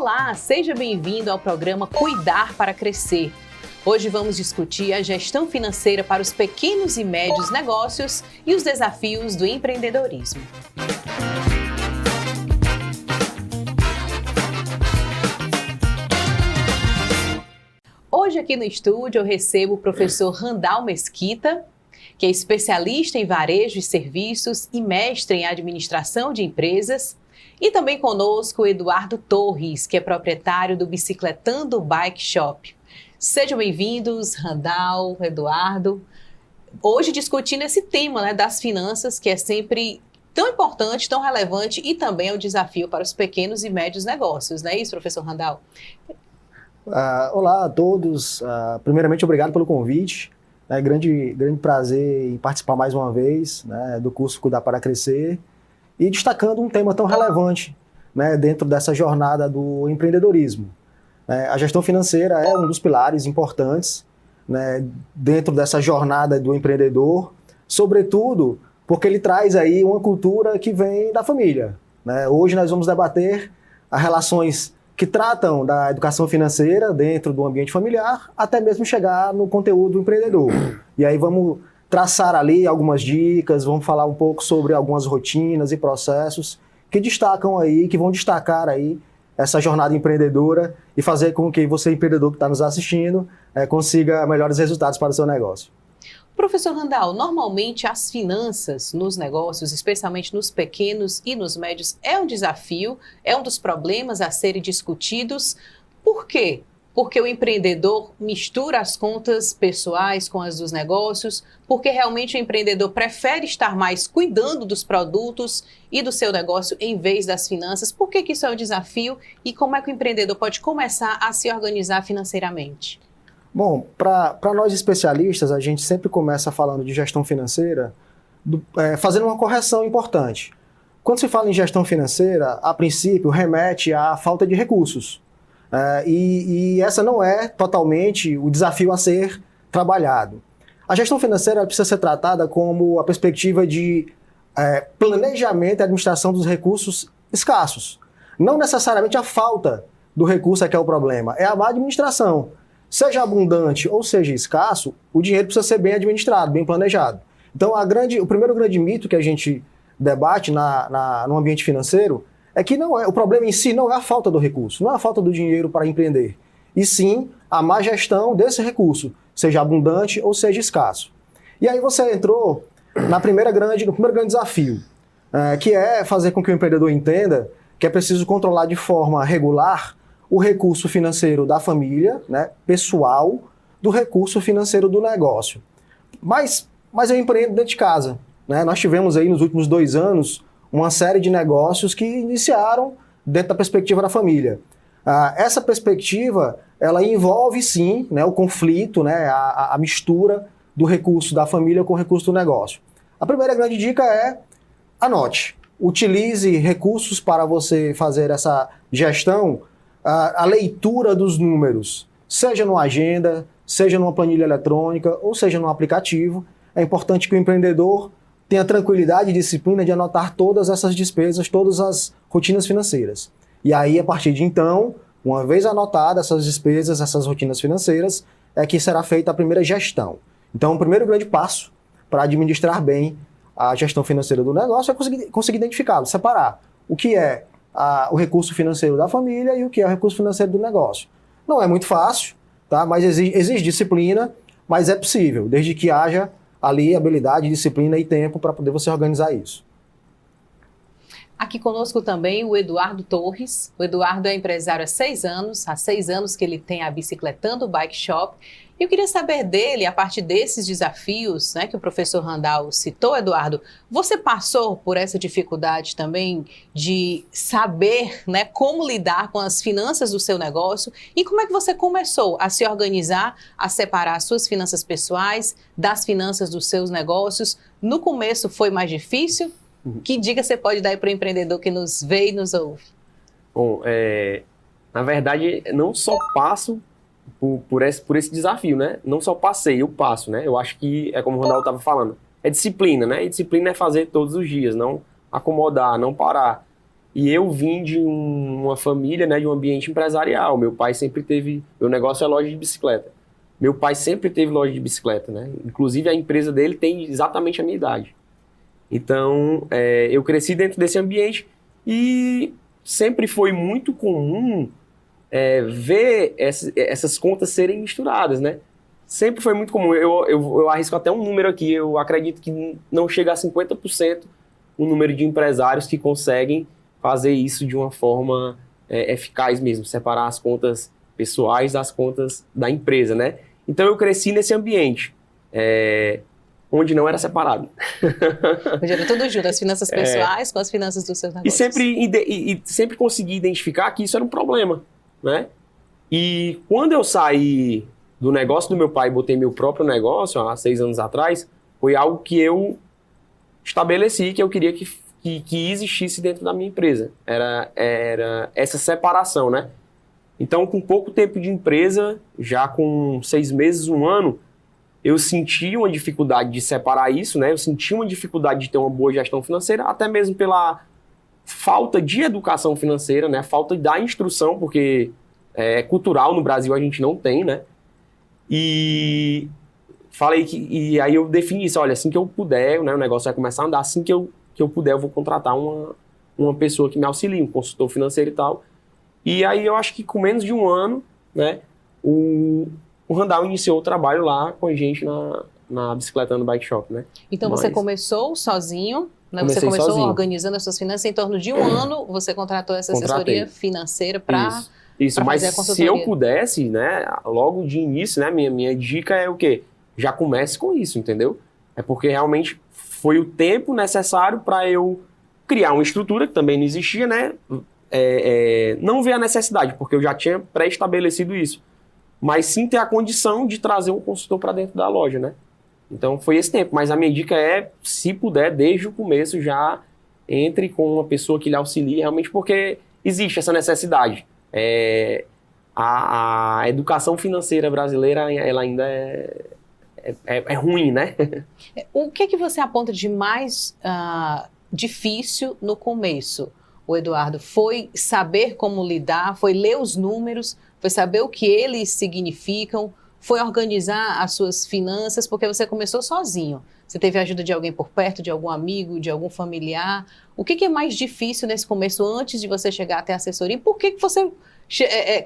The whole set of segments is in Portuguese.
Olá, seja bem-vindo ao programa Cuidar para Crescer. Hoje vamos discutir a gestão financeira para os pequenos e médios negócios e os desafios do empreendedorismo. Hoje aqui no estúdio eu recebo o professor Randal Mesquita, que é especialista em varejo e serviços e mestre em administração de empresas. E também conosco o Eduardo Torres, que é proprietário do Bicicletando Bike Shop. Sejam bem-vindos, Randal, Eduardo. Hoje discutindo esse tema, das finanças, que é sempre tão importante, tão relevante e também é um desafio para os pequenos e médios negócios, não é isso, professor Randal? Olá a todos. Primeiramente, obrigado pelo convite. É grande prazer em participar mais uma vez do curso Cuidar para Crescer. E destacando um tema tão relevante dentro dessa jornada do empreendedorismo. A gestão financeira é um dos pilares importantes dentro dessa jornada do empreendedor, sobretudo porque ele traz aí uma cultura que vem da família. Hoje nós vamos debater as relações que tratam da educação financeira dentro do ambiente familiar, até mesmo chegar no conteúdo empreendedor. E aí vamos traçar ali algumas dicas, vamos falar um pouco sobre algumas rotinas e processos que destacam aí, que vão destacar aí essa jornada empreendedora e fazer com que você, empreendedor que está nos assistindo, consiga melhores resultados para o seu negócio. Professor Randal, normalmente as finanças nos negócios, especialmente nos pequenos e nos médios, é um desafio, é um dos problemas a serem discutidos. Por quê? Porque o empreendedor mistura as contas pessoais com as dos negócios, porque realmente o empreendedor prefere estar mais cuidando dos produtos e do seu negócio em vez das finanças. Por que isso é um desafio e como é que o empreendedor pode começar a se organizar financeiramente? Bom, para nós especialistas, a gente sempre começa falando de gestão financeira, fazendo uma correção importante. Quando se fala em gestão financeira, a princípio remete à falta de recursos. E essa não é totalmente o desafio a ser trabalhado. A gestão financeira precisa ser tratada como a perspectiva de planejamento e administração dos recursos escassos. Não necessariamente a falta do recurso é que é o problema, é a má administração. Seja abundante ou seja escasso, o dinheiro precisa ser bem administrado, bem planejado. Então, o primeiro grande mito que a gente debate no ambiente financeiro é que o problema em si não é a falta do recurso, não é a falta do dinheiro para empreender, e sim a má gestão desse recurso, seja abundante ou seja escasso. E aí você entrou no primeiro grande desafio, que é fazer com que o empreendedor entenda que é preciso controlar de forma regular o recurso financeiro da família, pessoal, do recurso financeiro do negócio. Mas eu empreendo dentro de casa. Nós tivemos aí nos últimos 2 anos uma série de negócios que iniciaram dentro da perspectiva da família. Essa perspectiva, ela envolve sim o conflito, a mistura do recurso da família com o recurso do negócio. A primeira grande dica é anote, utilize recursos para você fazer essa gestão, a leitura dos números, seja numa agenda, seja numa planilha eletrônica ou seja num aplicativo. É importante que o empreendedor tenha tranquilidade e disciplina de anotar todas essas despesas, todas as rotinas financeiras. E aí, a partir de então, uma vez anotadas essas despesas, essas rotinas financeiras, é que será feita a primeira gestão. Então, o primeiro grande passo para administrar bem a gestão financeira do negócio é conseguir identificá-lo, separar o que é o recurso financeiro da família e o que é o recurso financeiro do negócio. Não é muito fácil, mas exige disciplina, mas é possível, desde que haja ali habilidade, disciplina e tempo para poder você organizar isso. Aqui conosco também o Eduardo Torres. O Eduardo é empresário há 6 anos, há 6 anos que ele tem a Bicicletando Bike Shop. E eu queria saber dele, a partir desses desafios que o professor Randal citou, Eduardo, você passou por essa dificuldade também de saber como lidar com as finanças do seu negócio e como é que você começou a se organizar, a separar as suas finanças pessoais das finanças dos seus negócios? No começo foi mais difícil? Que dica você pode dar para o empreendedor que nos vê e nos ouve? Bom, na verdade, não só passo por esse desafio, Não só passei, eu passo, Eu acho que, como o Ronaldo estava falando, é disciplina, E disciplina é fazer todos os dias, não acomodar, não parar. E eu vim de uma família, né, de um ambiente empresarial. Meu pai sempre teve... Meu negócio é loja de bicicleta. Meu pai sempre teve loja de bicicleta, né? Inclusive, a empresa dele tem exatamente a minha idade. Então, eu cresci dentro desse ambiente e sempre foi muito comum ver essas contas serem misturadas, né? Sempre foi muito comum. Eu arrisco até um número aqui. Eu acredito que não chega a 50% o número de empresários que conseguem fazer isso de uma forma eficaz mesmo, separar as contas pessoais das contas da empresa, né? Então eu cresci nesse ambiente, onde não era separado. Hoje era tudo junto, as finanças pessoais com as finanças dos seus negócios. E sempre consegui identificar que isso era um problema, né? E quando eu saí do negócio do meu pai e botei meu próprio negócio, há 6 anos atrás, foi algo que eu estabeleci, que eu queria que existisse dentro da minha empresa. Era essa separação, né? Então, com pouco tempo de empresa, já com 6 meses, 1 ano, eu senti uma dificuldade de separar isso, né? Eu senti uma dificuldade de ter uma boa gestão financeira, até mesmo pela falta de educação financeira, né? Falta da instrução, porque cultural no Brasil a gente não tem, né? E falei e aí eu defini isso, olha, assim que eu puder, né, o negócio vai começar a andar, assim que eu puder, eu vou contratar uma pessoa que me auxilie, um consultor financeiro e tal. E aí eu acho que com menos de 1 ano, né, o Randall iniciou o trabalho lá com a gente na Bicicletando Bike Shop, né? Então você começou sozinho, né? Você Comecei começou sozinho. Organizando as suas finanças, em torno de 1 ano você contratou essa assessoria financeira para Isso, mas fazer a se consultoria. eu pudesse, né, logo de início, né, minha dica é o quê? Já comece com isso, entendeu? É porque realmente foi o tempo necessário para eu criar uma estrutura que também não existia, né? Não ver a necessidade, porque eu já tinha pré-estabelecido isso. Mas sim ter a condição de trazer um consultor para dentro da loja, né? Então foi esse tempo. Mas a minha dica é, se puder, desde o começo já entre com uma pessoa que lhe auxilie, realmente porque existe essa necessidade. A educação financeira brasileira, ela ainda é ruim, né? O que você aponta de mais difícil no começo, o Eduardo? Foi saber como lidar, foi ler os números, foi saber o que eles significam, foi organizar as suas finanças, porque você começou sozinho. Você teve a ajuda de alguém por perto, de algum amigo, de algum familiar? O que é mais difícil nesse começo, antes de você chegar até a assessoria? E por que você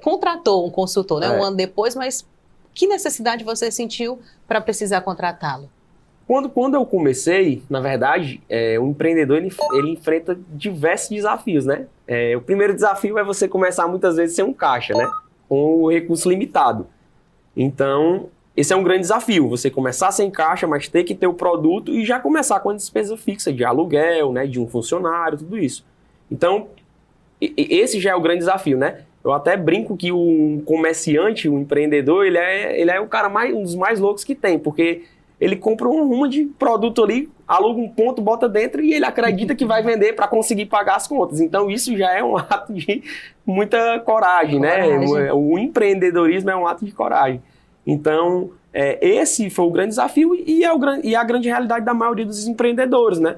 contratou um consultor, né? 1 ano depois, mas que necessidade você sentiu para precisar contratá-lo? Quando eu comecei, na verdade, o empreendedor ele enfrenta diversos desafios, né? O primeiro desafio é você começar muitas vezes sem um caixa, né? Com o recurso limitado. Então, esse é um grande desafio, você começar sem caixa, mas ter que ter o produto e já começar com a despesa fixa de aluguel, né? De um funcionário, tudo isso. Então, esse já é o grande desafio, né? Eu até brinco que o comerciante, o empreendedor, ele é o cara um dos mais loucos que tem, porque ele compra uma ruma de produto ali, aluga um ponto, bota dentro e ele acredita que vai vender para conseguir pagar as contas. Então isso já é um ato de muita coragem, né? O empreendedorismo é um ato de coragem. Então esse foi o grande desafio e a grande realidade da maioria dos empreendedores, né?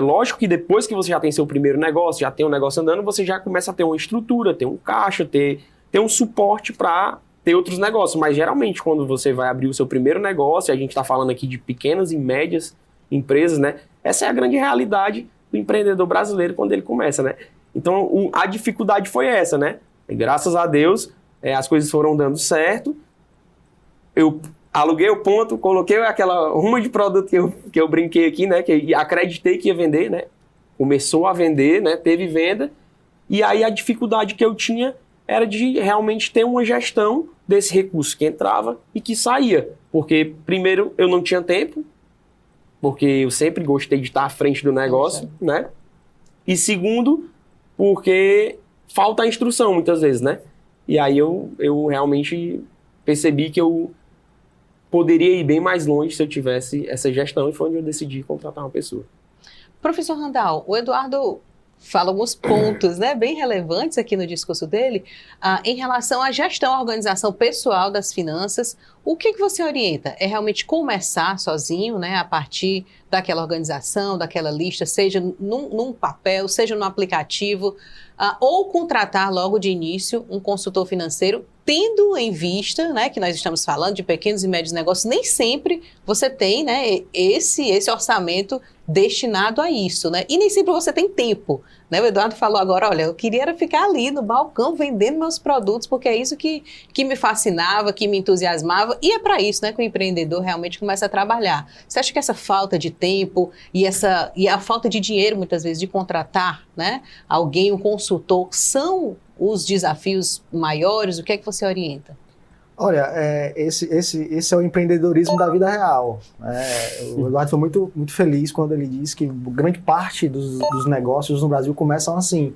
Lógico que depois que você já tem seu primeiro negócio, já tem um negócio andando, você já começa a ter uma estrutura, ter um caixa, ter um suporte para ter outros negócios, mas geralmente quando você vai abrir o seu primeiro negócio, a gente está falando aqui de pequenas e médias empresas, né? Essa é a grande realidade do empreendedor brasileiro quando ele começa, né? Então a dificuldade foi essa, né? E, graças a Deus as coisas foram dando certo, eu aluguei o ponto, coloquei aquela ruma de produto que eu brinquei aqui, né? Que acreditei que ia vender, né? Começou a vender, né? Teve venda, e aí a dificuldade que eu tinha era de realmente ter uma gestão desse recurso que entrava e que saía. Porque, primeiro, eu não tinha tempo, porque eu sempre gostei de estar à frente do negócio, né? E segundo, porque falta a instrução muitas vezes, né? E aí eu realmente percebi que eu poderia ir bem mais longe se eu tivesse essa gestão, e foi onde eu decidi contratar uma pessoa. Professor Randall, o Eduardo fala alguns pontos, né, bem relevantes aqui no discurso dele, em relação à gestão, à organização pessoal das finanças. O que você orienta? É realmente começar sozinho, né, a partir daquela organização, daquela lista, seja num papel, seja no aplicativo, ou contratar logo de início um consultor financeiro, tendo em vista, né, que nós estamos falando de pequenos e médios negócios, nem sempre você tem, né, esse orçamento destinado a isso, né? E nem sempre você tem tempo, né? O Eduardo falou agora, olha, eu queria era ficar ali no balcão vendendo meus produtos, porque é isso que me fascinava, que me entusiasmava, e é para isso, né, que o empreendedor realmente começa a trabalhar. Você acha que essa falta de tempo e a falta de dinheiro, muitas vezes, de contratar, né, alguém, um consultor, são os desafios maiores? O que é que você orienta? Olha, esse é o empreendedorismo da vida real. O Eduardo foi muito, muito feliz quando ele disse que grande parte dos negócios no Brasil começam assim,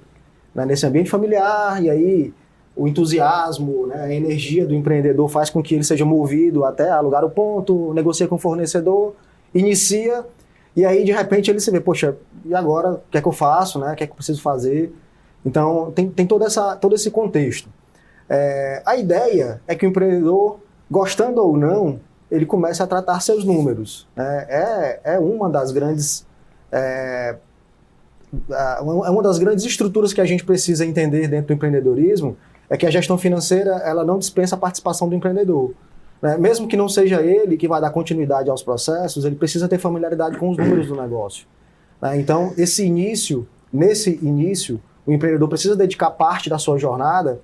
né, nesse ambiente familiar, e aí o entusiasmo, né, a energia do empreendedor faz com que ele seja movido até alugar o ponto, negocia com o fornecedor, inicia, e aí de repente ele se vê, poxa, e agora, o que é que eu faço, né, o que é que eu preciso fazer? Então tem todo esse contexto. A ideia é que o empreendedor, gostando ou não, ele comece a tratar seus números. Uma das grandes estruturas que a gente precisa entender dentro do empreendedorismo, é que a gestão financeira ela não dispensa a participação do empreendedor. Mesmo que não seja ele que vai dar continuidade aos processos, ele precisa ter familiaridade com os números do negócio. Então, nesse início, o empreendedor precisa dedicar parte da sua jornada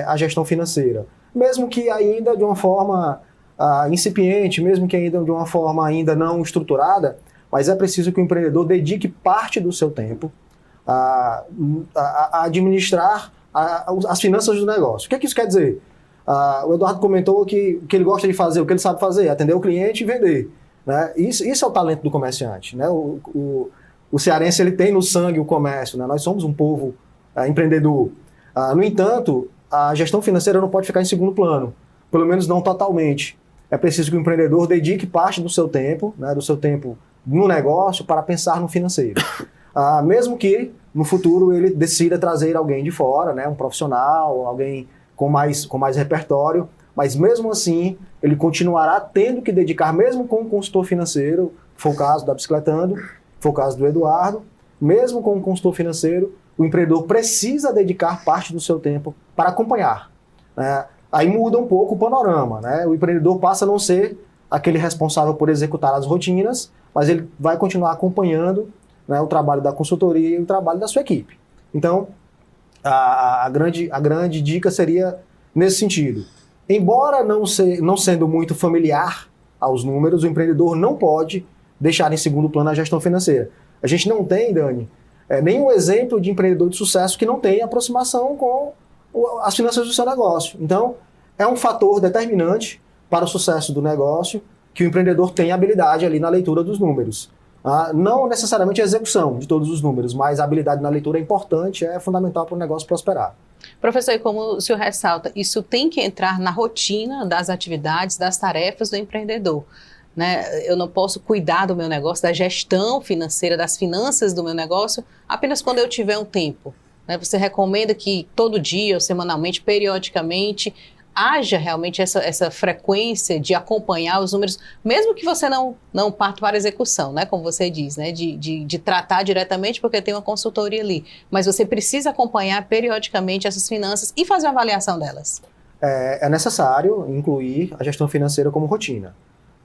à gestão financeira. Mesmo que ainda de uma forma incipiente, mesmo que ainda de uma forma ainda não estruturada, mas é preciso que o empreendedor dedique parte do seu tempo a administrar as finanças do negócio. O que é que isso quer dizer? O Eduardo comentou que o que ele gosta de fazer, o que ele sabe fazer, é atender o cliente e vender. Né? Isso é o talento do comerciante. Né? O cearense ele tem no sangue o comércio, né? Nós somos um povo empreendedor. No entanto, a gestão financeira não pode ficar em segundo plano, pelo menos não totalmente. É preciso que o empreendedor dedique parte do seu tempo, né, no negócio, para pensar no financeiro. Mesmo que no futuro ele decida trazer alguém de fora, né, um profissional, alguém com mais repertório, mas mesmo assim ele continuará tendo que dedicar, mesmo com um consultor financeiro, foi o caso da Bicicletando, foi o caso do Eduardo, mesmo com um consultor financeiro, o empreendedor precisa dedicar parte do seu tempo para acompanhar. Né? Aí muda um pouco o panorama. Né? O empreendedor passa a não ser aquele responsável por executar as rotinas, mas ele vai continuar acompanhando, né, o trabalho da consultoria e o trabalho da sua equipe. Então, a grande dica seria nesse sentido. Embora não sendo muito familiar aos números, o empreendedor não pode deixar em segundo plano a gestão financeira. A gente não tem, Dani, nenhum exemplo de empreendedor de sucesso que não tenha aproximação com as finanças do seu negócio. Então, é um fator determinante para o sucesso do negócio que o empreendedor tenha habilidade ali na leitura dos números. Não necessariamente a execução de todos os números, mas a habilidade na leitura é importante, é fundamental para o negócio prosperar. Professor, e como o senhor ressalta, isso tem que entrar na rotina das atividades, das tarefas do empreendedor. Né? Eu não posso cuidar do meu negócio, da gestão financeira, das finanças do meu negócio, apenas quando eu tiver um tempo. Né? Você recomenda que todo dia, ou semanalmente, periodicamente, haja realmente essa frequência de acompanhar os números, mesmo que você não parta para a execução, né? Como você diz, né? De tratar diretamente porque tem uma consultoria ali. Mas você precisa acompanhar periodicamente essas finanças e fazer uma avaliação delas. É necessário incluir a gestão financeira como rotina.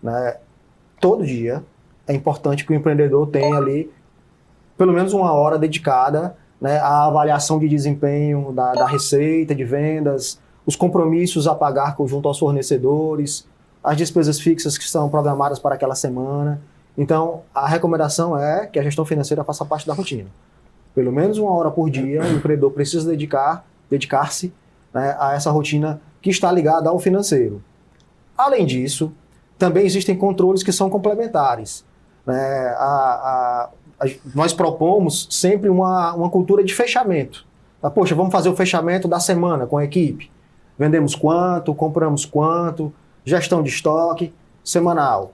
Né? Todo dia é importante que o empreendedor tenha ali pelo menos uma hora dedicada, né, à avaliação de desempenho da receita, de vendas, os compromissos a pagar junto aos fornecedores, as despesas fixas que são programadas para aquela semana. Então, a recomendação é que a gestão financeira faça parte da rotina. Pelo menos uma hora por dia, o empreendedor precisa dedicar-se, né, a essa rotina que está ligada ao financeiro. Além disso, também existem controles que são complementares. Né? Nós propomos sempre uma cultura de fechamento. Poxa, vamos fazer o fechamento da semana com a equipe. Vendemos quanto, compramos quanto, gestão de estoque, semanal.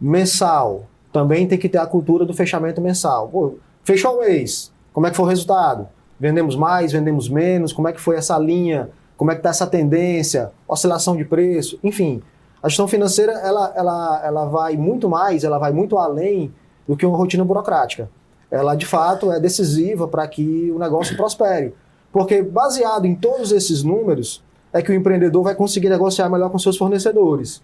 Mensal, também tem que ter a cultura do fechamento mensal. Pô, fechou o mês, Como é que foi o resultado? Vendemos mais, vendemos menos? Como é que foi essa linha? Como é que está essa tendência? Oscilação de preço? Enfim, a gestão financeira ela vai muito mais, ela vai muito além do que uma rotina burocrática. Ela, de fato, é decisiva para que o negócio prospere. Porque, baseado em todos esses números, é que o empreendedor vai conseguir negociar melhor com seus fornecedores.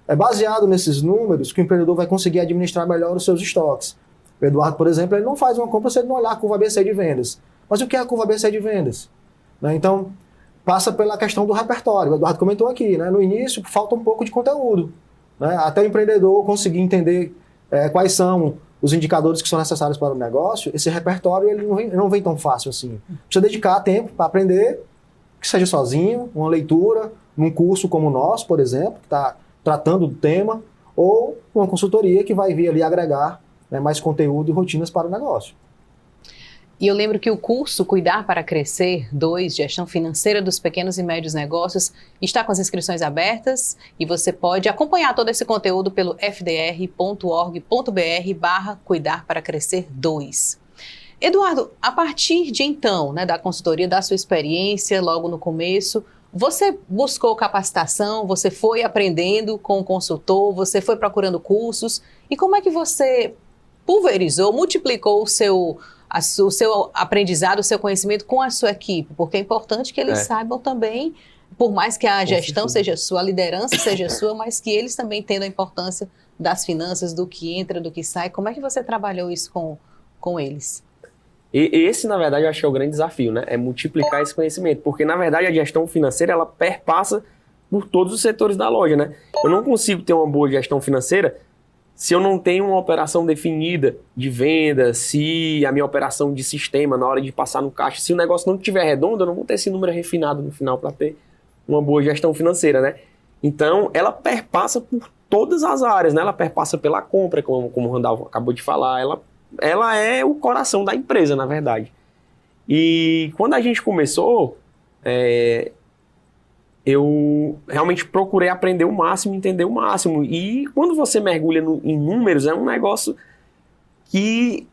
É baseado nesses números que o empreendedor vai conseguir administrar melhor os seus estoques. O Eduardo, por exemplo, ele não faz uma compra se ele não olhar a curva ABC de vendas. Mas o que é a curva ABC de vendas? Né? Então, passa pela questão do repertório. O Eduardo comentou aqui, né? No início, falta um pouco de conteúdo. Né? Até o empreendedor conseguir entender quais são os indicadores que são necessários para o negócio, esse repertório ele não vem tão fácil assim. Precisa dedicar tempo para aprender, que seja sozinho, uma leitura, num curso como o nosso, por exemplo, que está tratando do tema, ou uma consultoria que vai vir ali agregar, né, mais conteúdo e rotinas para o negócio. E eu lembro que o curso Cuidar para Crescer 2, Gestão Financeira dos Pequenos e Médios Negócios, está com as inscrições abertas e você pode acompanhar todo esse conteúdo pelo fdr.org.br/Cuidar para Crescer 2. Eduardo, a partir de então, né, da consultoria, da sua experiência, logo no começo, você buscou capacitação, você foi aprendendo com o consultor, você foi procurando cursos, e como é que você pulverizou, multiplicou o seu aprendizado, o seu conhecimento com a sua equipe? Porque é importante que eles saibam também, por mais que a gestão seja sua, a liderança seja sua, mas que eles também entendam a importância das finanças, do que entra, do que sai. Como é que você trabalhou isso com eles? E esse, na verdade, eu acho que é o grande desafio, né? É multiplicar esse conhecimento. Porque, na verdade, a gestão financeira, ela perpassa por todos os setores da loja, né? Eu não consigo ter uma boa gestão financeira se eu não tenho uma operação definida de venda, se a minha operação de sistema, na hora de passar no caixa, se o negócio não estiver redondo, eu não vou ter esse número refinado no final para ter uma boa gestão financeira, né? Então, ela perpassa por todas as áreas, né? Ela perpassa pela compra, como o Randall acabou de falar, ela é o coração da empresa, na verdade. E quando a gente começou, eu realmente procurei aprender o máximo, entender o máximo. E quando você mergulha em números, é um negócio que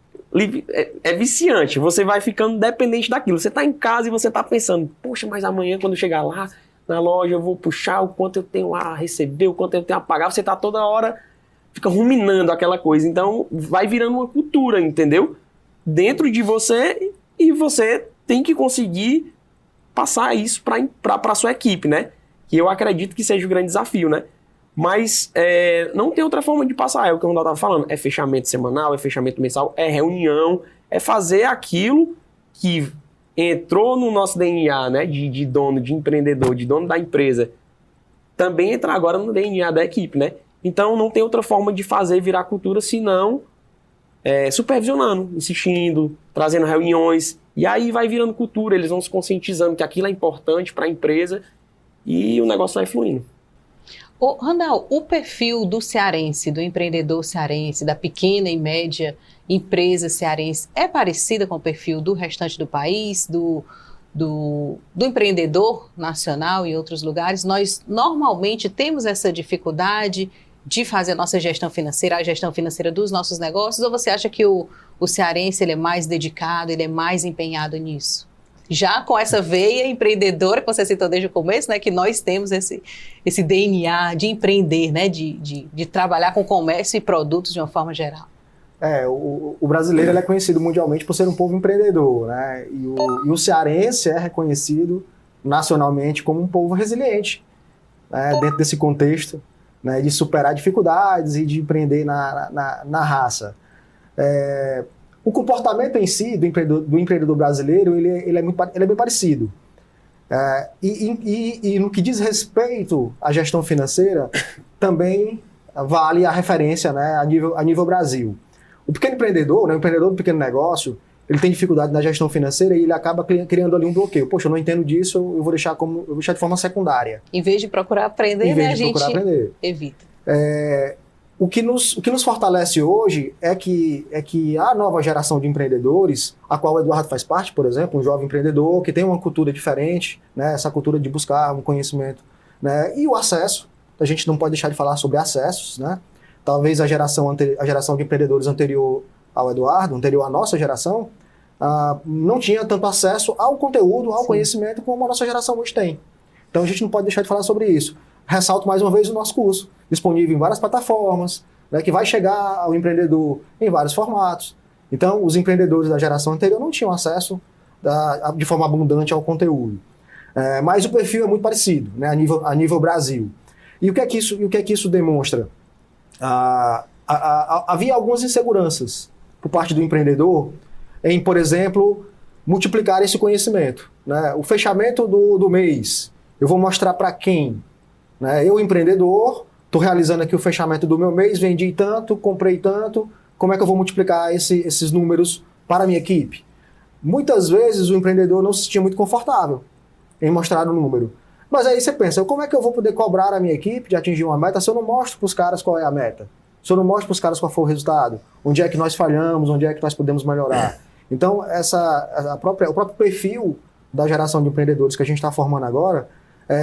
é viciante. Você vai ficando dependente daquilo. Você está em casa e você está pensando, poxa, mas amanhã quando eu chegar lá na loja eu vou puxar o quanto eu tenho a receber, o quanto eu tenho a pagar. Você está toda hora, fica ruminando aquela coisa. Então vai virando uma cultura, entendeu? Dentro de você, e você tem que conseguir passar isso para a sua equipe, né? Que eu acredito que seja o grande desafio, né? Mas não tem outra forma de passar, é o que o Randall estava falando. É fechamento semanal, é fechamento mensal, é reunião, é fazer aquilo que entrou no nosso DNA, né? De dono, de empreendedor, de dono da empresa, também entrar agora no DNA da equipe, né? Então não tem outra forma de fazer virar cultura senão supervisionando, insistindo, trazendo reuniões. E aí vai virando cultura, eles vão se conscientizando que aquilo é importante para a empresa e o negócio vai fluindo. Ô, Randall, o perfil do cearense, do empreendedor cearense, da pequena e média empresa cearense, é parecida com o perfil do restante do país, do empreendedor nacional e outros lugares? Nós normalmente temos essa dificuldade de fazer a nossa gestão financeira, a gestão financeira dos nossos negócios, ou você acha que o cearense ele é mais dedicado, ele é mais empenhado nisso? Já com essa veia empreendedora que você citou desde o começo, né, que nós temos esse DNA de empreender, né, de trabalhar com comércio e produtos de uma forma geral. O brasileiro ele é conhecido mundialmente por ser um povo empreendedor, né, e o cearense é reconhecido nacionalmente como um povo resiliente, né, dentro desse contexto, né, de superar dificuldades e de empreender na raça. O comportamento em si do empreendedor brasileiro ele é bem parecido. E no que diz respeito à gestão financeira, também vale a referência, né, a nível Brasil. O pequeno empreendedor, né, o empreendedor do pequeno negócio, ele tem dificuldade na gestão financeira e ele acaba criando ali um bloqueio. Poxa, eu não entendo disso, eu vou deixar de forma secundária. Em vez de procurar aprender, né, a gente evita. O que nos fortalece hoje é que a nova geração de empreendedores, a qual o Eduardo faz parte, por exemplo, um jovem empreendedor que tem uma cultura diferente, né, essa cultura de buscar um conhecimento, né, e o acesso, a gente não pode deixar de falar sobre acessos, né? Talvez a geração de empreendedores anterior ao Eduardo, anterior à nossa geração, não tinha tanto acesso ao conteúdo, ao Sim. conhecimento como a nossa geração hoje tem. Então a gente não pode deixar de falar sobre isso. Ressalto mais uma vez o nosso curso, disponível em várias plataformas, né, que vai chegar ao empreendedor em vários formatos. Então, os empreendedores da geração anterior não tinham acesso de forma abundante ao conteúdo. Mas o perfil é muito parecido, né, a nível Brasil. E o que é que isso demonstra? Havia algumas inseguranças por parte do empreendedor em, por exemplo, multiplicar esse conhecimento, né? O fechamento do mês, eu vou mostrar para quem? Né? Eu, empreendedor, estou realizando aqui o fechamento do meu mês, vendi tanto, comprei tanto, como é que eu vou multiplicar esses números para a minha equipe? Muitas vezes o empreendedor não se sentia muito confortável em mostrar o número. Mas aí você pensa, como é que eu vou poder cobrar a minha equipe de atingir uma meta se eu não mostro para os caras qual é a meta? Se eu não mostro para os caras qual foi o resultado? Onde é que nós falhamos? Onde é que nós podemos melhorar? Então, o próprio perfil da geração de empreendedores que a gente está formando agora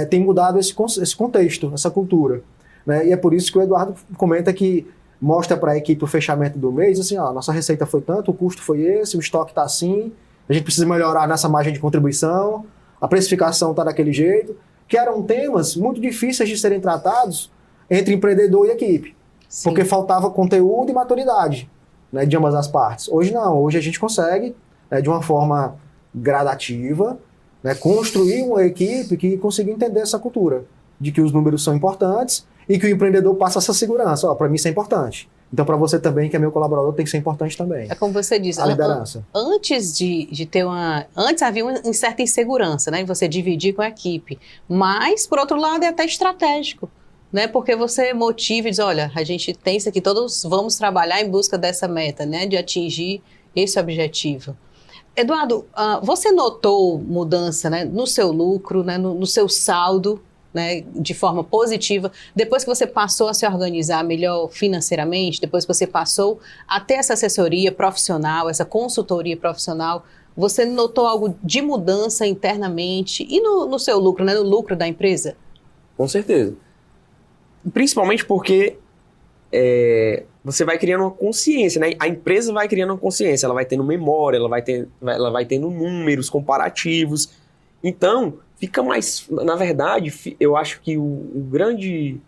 tem mudado esse contexto, essa cultura. Né? E é por isso que o Eduardo comenta que mostra para a equipe o fechamento do mês, assim, ó, nossa receita foi tanto, o custo foi esse, o estoque está assim, a gente precisa melhorar nessa margem de contribuição, a precificação está daquele jeito, que eram temas muito difíceis de serem tratados entre empreendedor e equipe, Sim. porque faltava conteúdo e maturidade, né, de ambas as partes. Hoje não, hoje a gente consegue, de uma forma gradativa, né, construir uma equipe que consiga entender essa cultura, de que os números são importantes e que o empreendedor passa essa segurança. Para mim isso é importante. Então, para você também, que é meu colaborador, tem que ser importante também. É como você diz, a liderança. Antes de ter Antes havia uma certa insegurança, né? Em você dividir com a equipe. Mas, por outro lado, é até estratégico, né? Porque você motiva e diz, olha, a gente tem isso aqui, todos vamos trabalhar em busca dessa meta, né? De atingir esse objetivo. Eduardo, você notou mudança, né, no seu lucro, né, no seu saldo, né, de forma positiva, depois que você passou a se organizar melhor financeiramente, depois que você passou a ter essa assessoria profissional, essa consultoria profissional, você notou algo de mudança internamente e no seu lucro, né, no lucro da empresa? Com certeza. Principalmente porque você vai criando uma consciência, né? A empresa vai criando uma consciência, ela vai tendo memória, ela vai tendo números comparativos. Então, fica mais... Na verdade, eu acho que o grande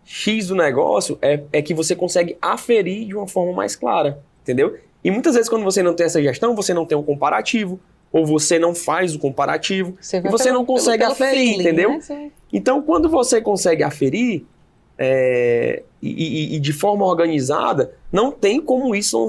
X do negócio é que você consegue aferir de uma forma mais clara, entendeu? E muitas vezes quando você não tem essa gestão, você não tem um comparativo, ou você não faz o comparativo, e você não consegue aferir, feeling, entendeu? Né? Então, quando você consegue aferir, e de forma organizada, não tem como isso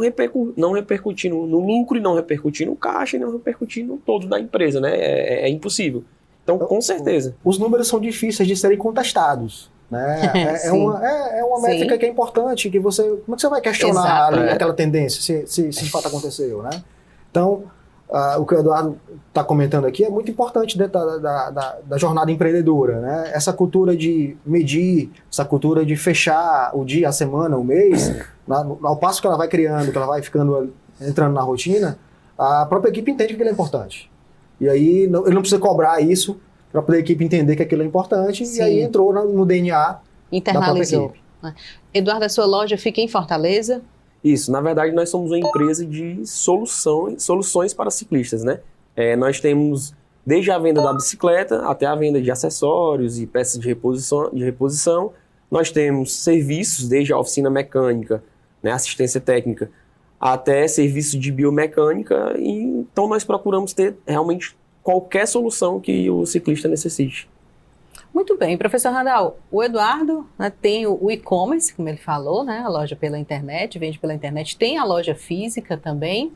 não repercutir no lucro, e não repercutir no caixa, e não repercutir no todo da empresa, né? É impossível. Então, com certeza. Os números são difíceis de serem contestados, né? É uma métrica que é importante, que você... Como é que você vai questionar aquela tendência, se de fato aconteceu, né? Então, o que o Eduardo está comentando aqui é muito importante dentro da jornada empreendedora, né? Essa cultura de medir, essa cultura de fechar o dia, a semana, o mês, ao passo que ela vai criando, que ela vai entrando na rotina, a própria equipe entende que aquilo é importante. E aí ele não precisa cobrar isso para poder a equipe entender que aquilo é importante. Sim. E aí entrou no DNA internalizou. Da própria equipe. Eduardo, a sua loja fica em Fortaleza? Isso, na verdade nós somos uma empresa de soluções para ciclistas, né? Nós temos desde a venda da bicicleta até a venda de acessórios e peças de reposição. Nós temos serviços desde a oficina mecânica, né, assistência técnica, até serviço de biomecânica, e então nós procuramos ter realmente qualquer solução que o ciclista necessite. Muito bem, professor Randall, o Eduardo, né, tem o e-commerce, como ele falou, né, a loja pela internet, vende pela internet, tem a loja física também,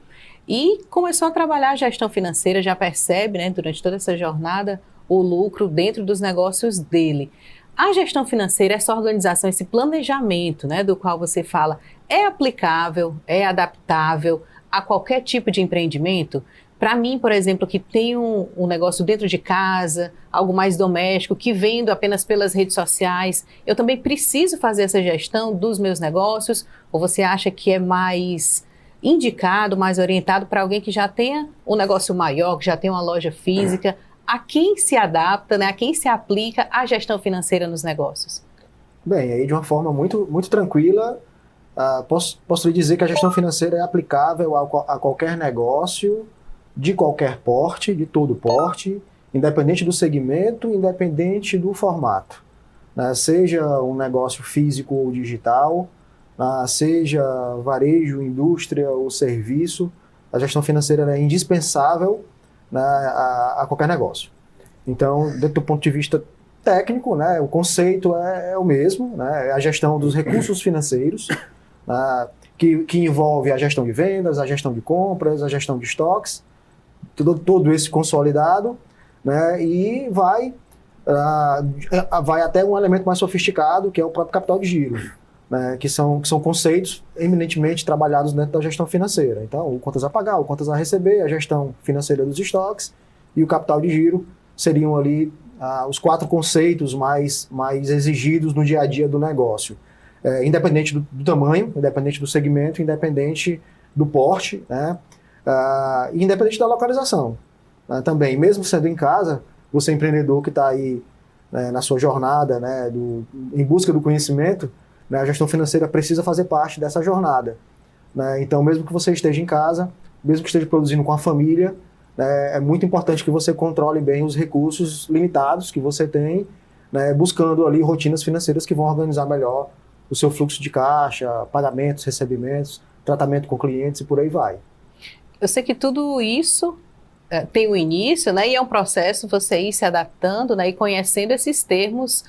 e começou a trabalhar a gestão financeira, já percebe, né, durante toda essa jornada, o lucro dentro dos negócios dele. A gestão financeira, essa organização, esse planejamento, né, do qual você fala, é aplicável, é adaptável a qualquer tipo de empreendimento? Para mim, por exemplo, que tem um negócio dentro de casa, algo mais doméstico, que vendo apenas pelas redes sociais, eu também preciso fazer essa gestão dos meus negócios? Ou você acha que é mais indicado, mais orientado para alguém que já tenha um negócio maior, que já tem uma loja física? A quem se adapta, né, a quem se aplica a gestão financeira nos negócios? Bem, aí de uma forma muito, muito tranquila, posso lhe dizer que a gestão financeira é aplicável a qualquer negócio, de qualquer porte, de todo porte, independente do segmento, independente do formato, né? Seja um negócio físico ou digital, seja varejo, indústria ou serviço, a gestão financeira é indispensável, né, a qualquer negócio. Então, dentro do ponto de vista técnico, né, o conceito é o mesmo, né, é a gestão dos recursos financeiros, que envolve a gestão de vendas, a gestão de compras, a gestão de estoques, todo esse consolidado, né, e vai até um elemento mais sofisticado, que é o próprio capital de giro, né, que são conceitos eminentemente trabalhados dentro da gestão financeira. Então, o contas a pagar, o contas a receber, a gestão financeira dos estoques e o capital de giro seriam ali os 4 conceitos mais exigidos no dia a dia do negócio. Independente do tamanho, independente do segmento, independente do porte, né, e independente da localização. Também, mesmo sendo em casa, você empreendedor que está aí, né, na sua jornada, né, em busca do conhecimento, né, a gestão financeira precisa fazer parte dessa jornada, né? Então, mesmo que você esteja em casa, mesmo que esteja produzindo com a família, né, é muito importante que você controle bem os recursos limitados que você tem, né, buscando ali rotinas financeiras que vão organizar melhor o seu fluxo de caixa, pagamentos, recebimentos, tratamento com clientes e por aí vai. Eu sei que tudo isso tem um início, né, e é um processo você ir se adaptando, né, e conhecendo esses termos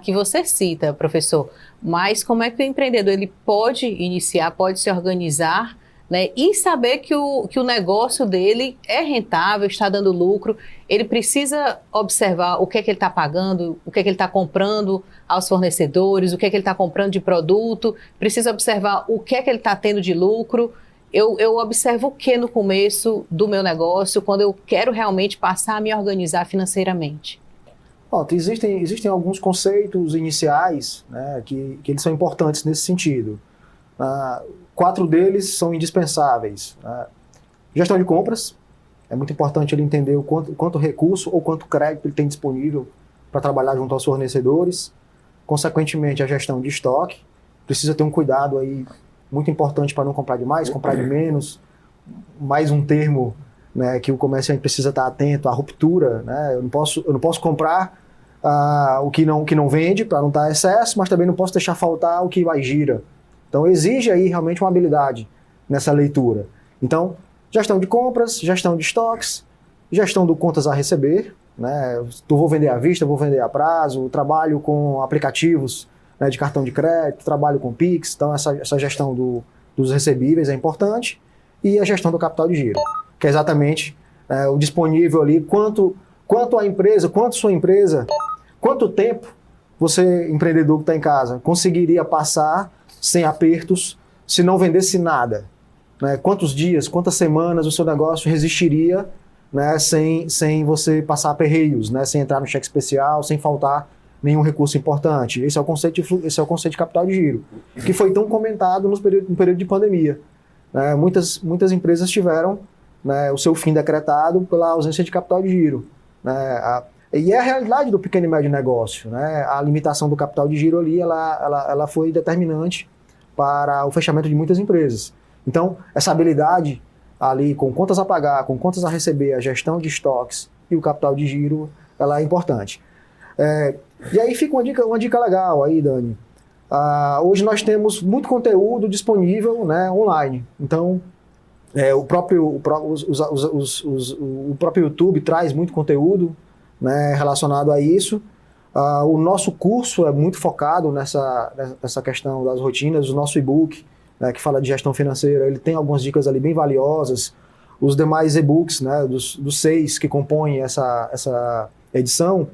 que você cita, professor. Mas como é que o empreendedor ele pode iniciar, pode se organizar, né, e saber que o negócio dele é rentável, está dando lucro? Ele precisa observar o que é que ele está pagando, o que é que ele está comprando aos fornecedores, o que é que ele está comprando de produto, precisa observar o que é que ele está tendo de lucro. Eu observo o que no começo do meu negócio, quando eu quero realmente passar a me organizar financeiramente? Existem alguns conceitos iniciais, né, que eles são importantes nesse sentido. 4 deles são indispensáveis. Gestão de compras. É muito importante ele entender quanto recurso ou quanto crédito ele tem disponível para trabalhar junto aos fornecedores. Consequentemente, a gestão de estoque. Precisa ter um cuidado aí muito importante para não comprar demais, comprar de menos. Mais um termo, né, que o comerciante precisa estar atento, a ruptura, né? Eu não posso comprar o que não vende para não dar excesso, mas também não posso deixar faltar o que vai gira. Então exige aí realmente uma habilidade nessa leitura. Então, gestão de compras, gestão de estoques, gestão do contas a receber, né? Eu vou vender à vista, vou vender a prazo, trabalho com aplicativos, né, de cartão de crédito, trabalho com Pix, então essa gestão dos recebíveis é importante, e a gestão do capital de giro, que é exatamente o disponível ali, quanto a empresa, quanto tempo você, empreendedor que está em casa, conseguiria passar sem apertos se não vendesse nada, né? Quantos dias, quantas semanas o seu negócio resistiria, né, sem você passar aperreios, né, sem entrar no cheque especial, sem faltar nenhum recurso importante. Esse é o conceito de capital de giro, que foi tão comentado no período de pandemia. Muitas empresas tiveram, né, o seu fim decretado pela ausência de capital de giro, né? E é a realidade do pequeno e médio negócio, né? A limitação do capital de giro ali, ela foi determinante para o fechamento de muitas empresas. Então, essa habilidade ali com contas a pagar, com contas a receber, a gestão de estoques e o capital de giro, ela é importante. E aí fica uma dica legal aí, Dani. Hoje nós temos muito conteúdo disponível, né, online. Então, o próprio YouTube traz muito conteúdo, né, relacionado a isso. O nosso curso é muito focado nessa questão das rotinas. O nosso e-book, né, que fala de gestão financeira, ele tem algumas dicas ali bem valiosas. Os demais e-books, né, dos 6 que compõem essa edição,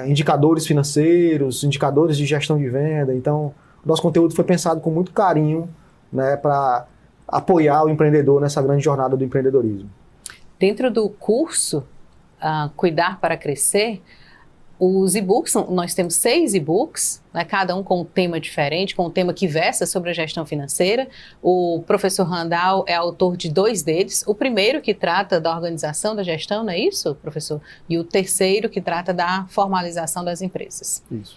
indicadores financeiros, indicadores de gestão de venda. Então, o nosso conteúdo foi pensado com muito carinho, né, para apoiar o empreendedor nessa grande jornada do empreendedorismo. Dentro do curso Cuidar para Crescer, os e-books, nós temos 6 e-books, né, cada um com um tema diferente, com um tema que versa sobre a gestão financeira. O professor Randall é autor de 2 deles. O primeiro que trata da organização da gestão, não é isso, professor? E o terceiro que trata da formalização das empresas. Isso.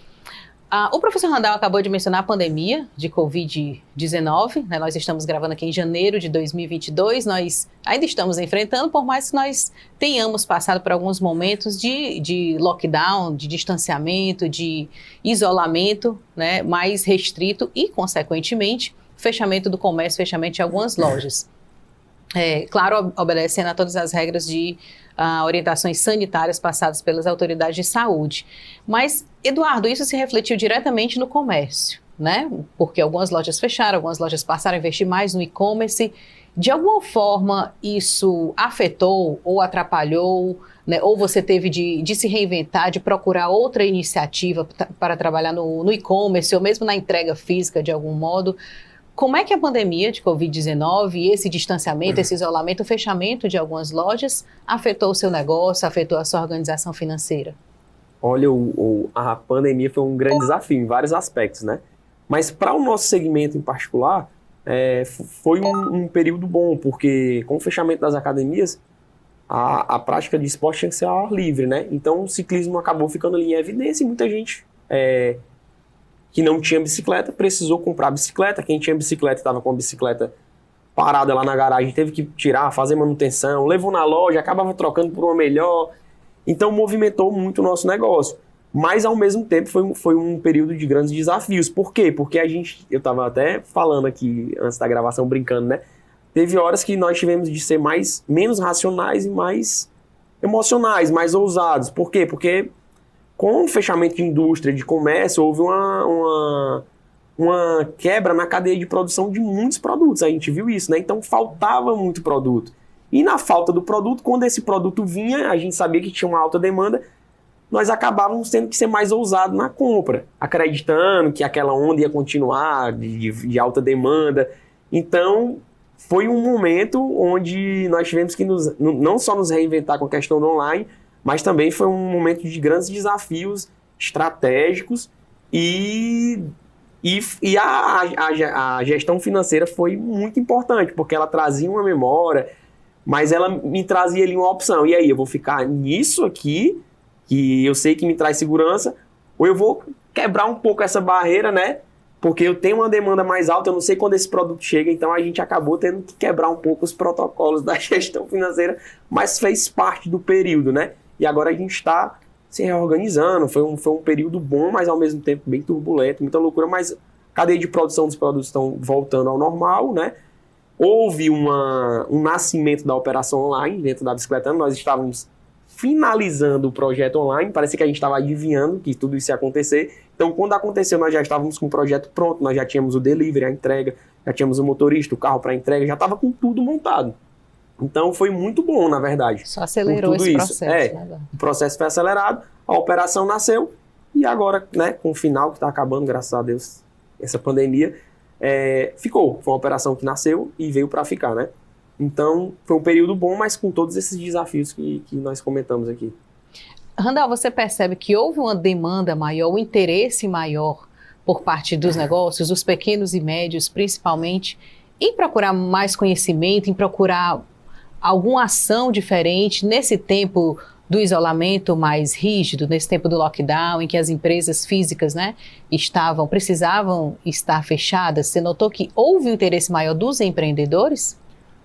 O professor Randall acabou de mencionar a pandemia de Covid-19, né? Nós estamos gravando aqui em janeiro de 2022, nós ainda estamos enfrentando, por mais que nós tenhamos passado por alguns momentos de lockdown, de distanciamento, de isolamento, né, mais restrito e, consequentemente, fechamento do comércio, fechamento de algumas lojas. Claro, obedecendo a todas as regras de orientações sanitárias passadas pelas autoridades de saúde. Mas, Eduardo, isso se refletiu diretamente no comércio, né? Porque algumas lojas fecharam, algumas lojas passaram a investir mais no e-commerce. De alguma forma, isso afetou ou atrapalhou, né? Ou você teve de se reinventar, de procurar outra iniciativa para trabalhar no e-commerce ou mesmo na entrega física de algum modo? Como é que a pandemia de Covid-19, esse distanciamento, esse isolamento, o fechamento de algumas lojas afetou o seu negócio, afetou a sua organização financeira? Olha, a pandemia foi um grande desafio em vários aspectos, né? Mas para o nosso segmento em particular, foi um período bom, porque com o fechamento das academias, a prática de esporte tinha que ser ao ar livre, né? Então o ciclismo acabou ficando ali em evidência e muita gente que não tinha bicicleta precisou comprar bicicleta. Quem tinha bicicleta estava com a bicicleta parada lá na garagem, teve que tirar, fazer manutenção, levou na loja, acabava trocando por uma melhor. Então movimentou muito o nosso negócio. Mas ao mesmo tempo foi um período de grandes desafios. Por quê? Porque eu estava até falando aqui antes da gravação, brincando, né? Teve horas que nós tivemos de ser menos racionais e mais emocionais, mais ousados. Por quê? Porque com o fechamento de indústria, de comércio, houve uma quebra na cadeia de produção de muitos produtos. A gente viu isso, né? Então faltava muito produto. E na falta do produto, quando esse produto vinha, a gente sabia que tinha uma alta demanda, nós acabávamos tendo que ser mais ousados na compra, acreditando que aquela onda ia continuar de alta demanda. Então, foi um momento onde nós tivemos que não só nos reinventar com a questão do online, mas também foi um momento de grandes desafios estratégicos e a gestão financeira foi muito importante, porque ela trazia uma memória, mas ela me trazia ali uma opção. E aí, eu vou ficar nisso aqui, que eu sei que me traz segurança, ou eu vou quebrar um pouco essa barreira, né? Porque eu tenho uma demanda mais alta, eu não sei quando esse produto chega, então a gente acabou tendo que quebrar um pouco os protocolos da gestão financeira, mas fez parte do período, né? E agora a gente está se reorganizando, foi um período bom, mas ao mesmo tempo bem turbulento, muita loucura, mas a cadeia de produção dos produtos estão voltando ao normal, né? Houve um nascimento da operação online dentro da Bicicletando, nós estávamos finalizando o projeto online, parecia que a gente estava adivinhando que tudo isso ia acontecer. Então, quando aconteceu, nós já estávamos com o projeto pronto, nós já tínhamos o delivery, a entrega, já tínhamos o motorista, o carro para entrega, já estava com tudo montado. Então, foi muito bom, na verdade. Só acelerou esse processo. Né? O processo foi acelerado, a operação nasceu, e agora, né, com o final que está acabando, graças a Deus, essa pandemia, ficou. Foi uma operação que nasceu e veio para ficar, né? Então, foi um período bom, mas com todos esses desafios que nós comentamos aqui. Randall, você percebe que houve uma demanda maior, um interesse maior por parte dos negócios, dos pequenos e médios, principalmente, em procurar mais conhecimento, em procurar alguma ação diferente nesse tempo do isolamento mais rígido, nesse tempo do lockdown, em que as empresas físicas, né, precisavam estar fechadas? Você notou que houve um interesse maior dos empreendedores?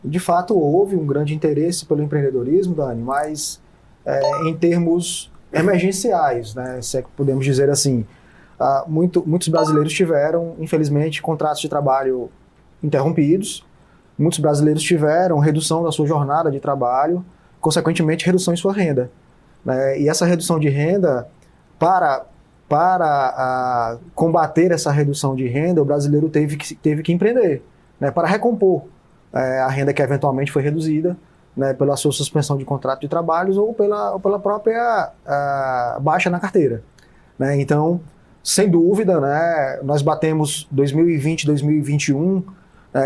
De fato, houve um grande interesse pelo empreendedorismo, Dani, mas em termos emergenciais, né, se é que podemos dizer assim. Muitos brasileiros tiveram, infelizmente, contratos de trabalho interrompidos, muitos brasileiros tiveram redução da sua jornada de trabalho, consequentemente, redução em sua renda. Né, e essa redução de renda, para combater essa redução de renda, o brasileiro teve que empreender, né, para recompor a renda que eventualmente foi reduzida, né, pela sua suspensão de contrato de trabalhos ou pela própria baixa na carteira. Né? Então, sem dúvida, né, nós batemos 2020, 2021,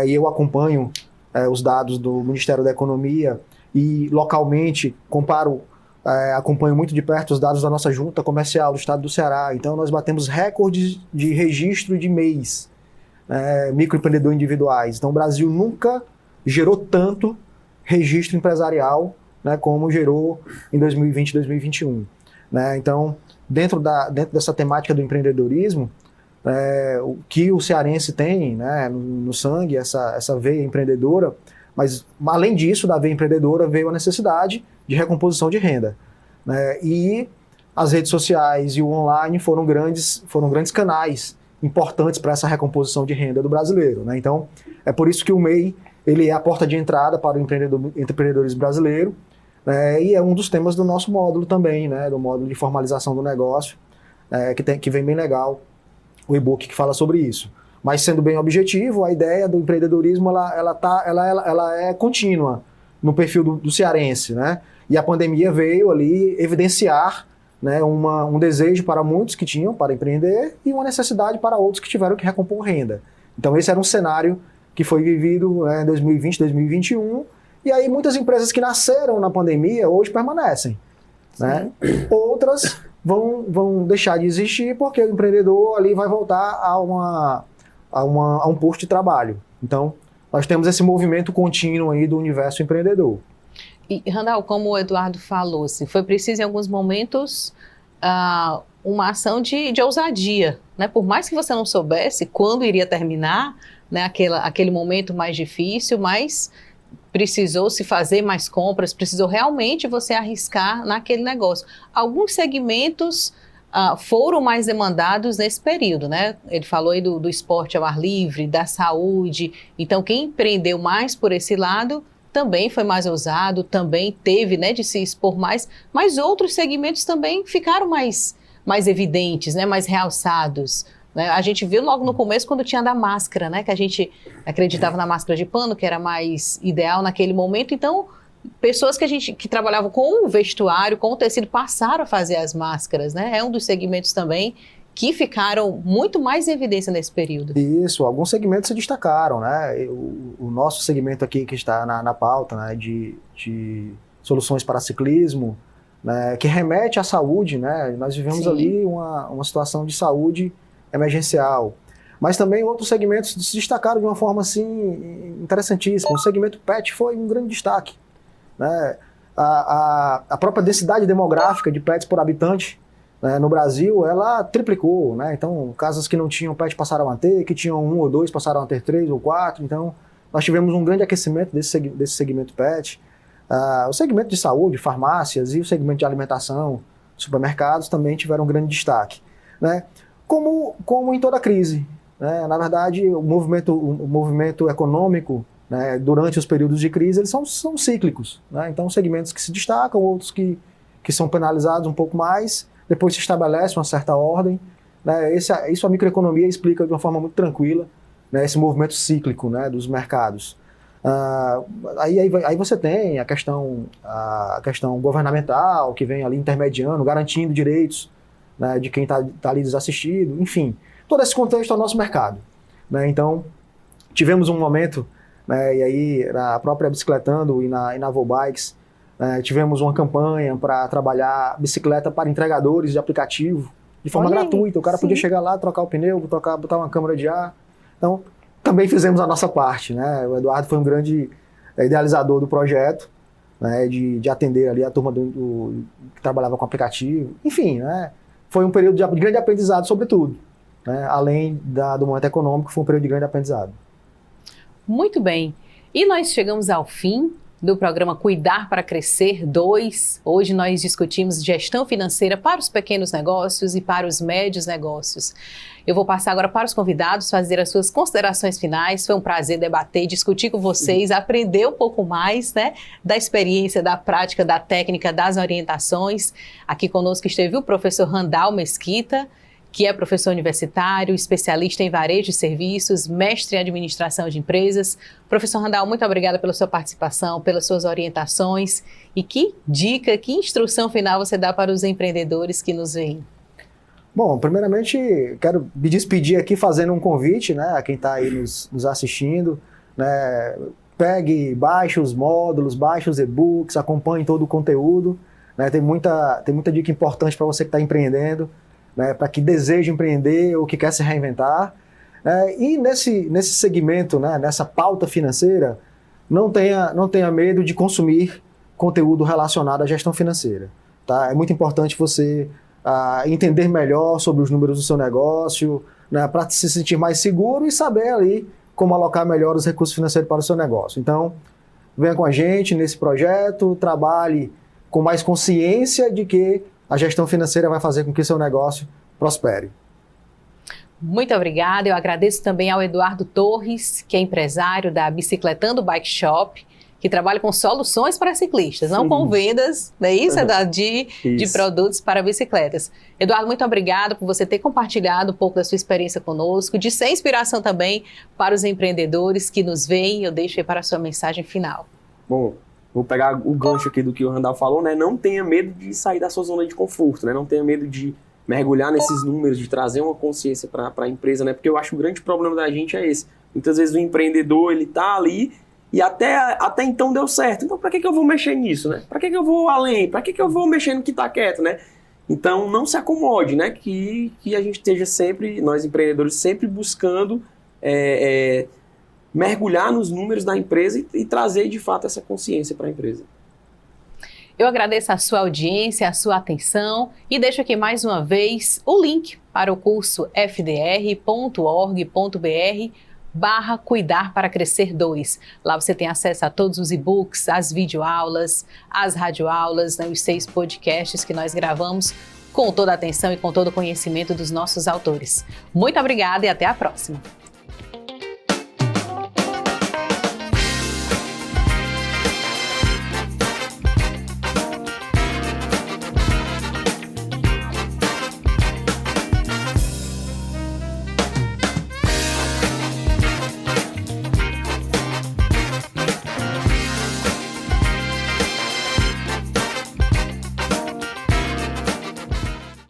e eu acompanho os dados do Ministério da Economia e localmente acompanho muito de perto os dados da nossa junta comercial do estado do Ceará. Então, nós batemos recordes de registro de mês, microempreendedor individuais. Então, o Brasil nunca gerou tanto registro empresarial, né, como gerou em 2020 e 2021. né? Então, dentro dessa temática do empreendedorismo, o que o cearense tem, né, no sangue, essa veia empreendedora, mas além disso, da veia empreendedora, veio a necessidade de recomposição de renda, né? E as redes sociais e o online foram grandes canais importantes para essa recomposição de renda do brasileiro, né? Então, é por isso que o MEI ele é a porta de entrada para o empreendedorismo brasileiro, né? E é um dos temas do nosso módulo também, né? Do módulo de formalização do negócio, que vem bem legal, o e-book que fala sobre isso. Mas sendo bem objetivo, a ideia do empreendedorismo ela é contínua no perfil do cearense, né? E a pandemia veio ali evidenciar, né, um desejo para muitos que tinham para empreender e uma necessidade para outros que tiveram que recompor renda. Então esse era um cenário que foi vivido, né, em 2020, 2021, e aí muitas empresas que nasceram na pandemia hoje permanecem, né? Outras vão deixar de existir porque o empreendedor ali vai voltar a um posto de trabalho. Então nós temos esse movimento contínuo aí do universo empreendedor. E, Randall, como o Eduardo falou, assim, foi preciso em alguns momentos uma ação de ousadia, né? Por mais que você não soubesse quando iria terminar, né, aquele momento mais difícil, mas precisou se fazer mais compras, precisou realmente você arriscar naquele negócio. Alguns segmentos foram mais demandados nesse período, né? Ele falou aí do esporte ao ar livre, da saúde. Então, quem empreendeu mais por esse lado também foi mais ousado, também teve, né, de se expor mais, mas outros segmentos também ficaram mais evidentes, né, mais realçados, né? A gente viu logo no começo quando tinha da máscara, né, que a gente acreditava na máscara de pano, que era mais ideal naquele momento. Então, pessoas que trabalhavam com o vestuário, com o tecido, passaram a fazer as máscaras, né? É um dos segmentos também que ficaram muito mais em evidência nesse período. Isso, alguns segmentos se destacaram, né? O nosso segmento aqui que está na pauta, né, de soluções para ciclismo, né, que remete à saúde, né? Nós vivemos ali uma situação de saúde emergencial. Mas também outros segmentos se destacaram de uma forma assim interessantíssima. O segmento pet foi um grande destaque, né? A própria densidade demográfica de pets por habitante, né, no Brasil, ela triplicou, né? Então, casas que não tinham pet passaram a ter, que tinham 1 ou 2 passaram a ter 3 ou 4. Então, nós tivemos um grande aquecimento desse segmento pet. O segmento de saúde, farmácias e o segmento de alimentação, supermercados também tiveram um grande destaque, né? Como em toda crise, né? Na verdade, o movimento econômico, né, durante os períodos de crise, eles são cíclicos, né? Então, segmentos que se destacam, outros que são penalizados um pouco mais, depois se estabelece uma certa ordem, né? Isso a microeconomia explica de uma forma muito tranquila, né, esse movimento cíclico, né, dos mercados. Aí você tem a questão governamental, que vem ali intermediando, garantindo direitos, né, de quem está ali desassistido, enfim. Todo esse contexto é o nosso mercado, né? Então, tivemos um momento, né, e aí na própria Bicicletando e na Volbikes, tivemos uma campanha para trabalhar bicicleta para entregadores de aplicativo, de forma gratuita. O cara podia chegar lá, trocar o pneu, botar uma câmara de ar. Então, também fizemos a nossa parte, né? O Eduardo foi um grande idealizador do projeto, né, de atender ali a turma que trabalhava com aplicativo. Enfim, né, foi um período de grande aprendizado, sobretudo, né? Além do momento econômico, foi um período de grande aprendizado. Muito bem. E nós chegamos ao fim do programa Cuidar para Crescer 2. Hoje nós discutimos gestão financeira para os pequenos negócios e para os médios negócios. Eu vou passar agora para os convidados fazer as suas considerações finais. Foi um prazer debater, discutir com vocês, aprender um pouco mais, né, da experiência, da prática, da técnica, das orientações. Aqui conosco esteve o professor Randall Mesquita, que é professor universitário, especialista em varejo de serviços, mestre em administração de empresas. Professor Randall, muito obrigada pela sua participação, pelas suas orientações. E que dica, que instrução final você dá para os empreendedores que nos veem? Bom, primeiramente, quero me despedir aqui fazendo um convite, né, a quem está aí nos assistindo, né, pegue, baixe os módulos, baixe os e-books, acompanhe todo o conteúdo, né, tem muita dica importante para você que está empreendendo, né, para que deseja empreender ou que quer se reinventar. E nesse segmento, né, nessa pauta financeira, não tenha medo de consumir conteúdo relacionado à gestão financeira. tá? É muito importante você entender melhor sobre os números do seu negócio, né, para se sentir mais seguro e saber ali como alocar melhor os recursos financeiros para o seu negócio. Então, venha com a gente nesse projeto, trabalhe com mais consciência de que a gestão financeira vai fazer com que seu negócio prospere. Muito obrigada. Eu agradeço também ao Eduardo Torres, que é empresário da Bicicletando Bike Shop, que trabalha com soluções para ciclistas, não com vendas, não é isso, de produtos para bicicletas. Eduardo, muito obrigado por você ter compartilhado um pouco da sua experiência conosco, de ser inspiração também para os empreendedores que nos veem. Eu deixo aí para a sua mensagem final. Bom, vou pegar o gancho aqui do que o Randall falou, né? Não tenha medo de sair da sua zona de conforto, né? Não tenha medo de mergulhar nesses números, de trazer uma consciência para a empresa, né? Porque eu acho que o grande problema da gente é esse. Muitas vezes o empreendedor, ele tá ali e até então deu certo. Então, para que eu vou mexer nisso, né? Para que eu vou além? Para que eu vou mexer no que está quieto, né? Então, não se acomode, né? Que a gente esteja sempre, nós empreendedores, sempre buscando mergulhar nos números da empresa e trazer, de fato, essa consciência para a empresa. Eu agradeço a sua audiência, a sua atenção e deixo aqui mais uma vez o link para o curso fdr.org.br/Cuidar para Crescer 2. Lá você tem acesso a todos os e-books, as videoaulas, as radioaulas, né, os 6 podcasts que nós gravamos com toda a atenção e com todo o conhecimento dos nossos autores. Muito obrigada e até a próxima.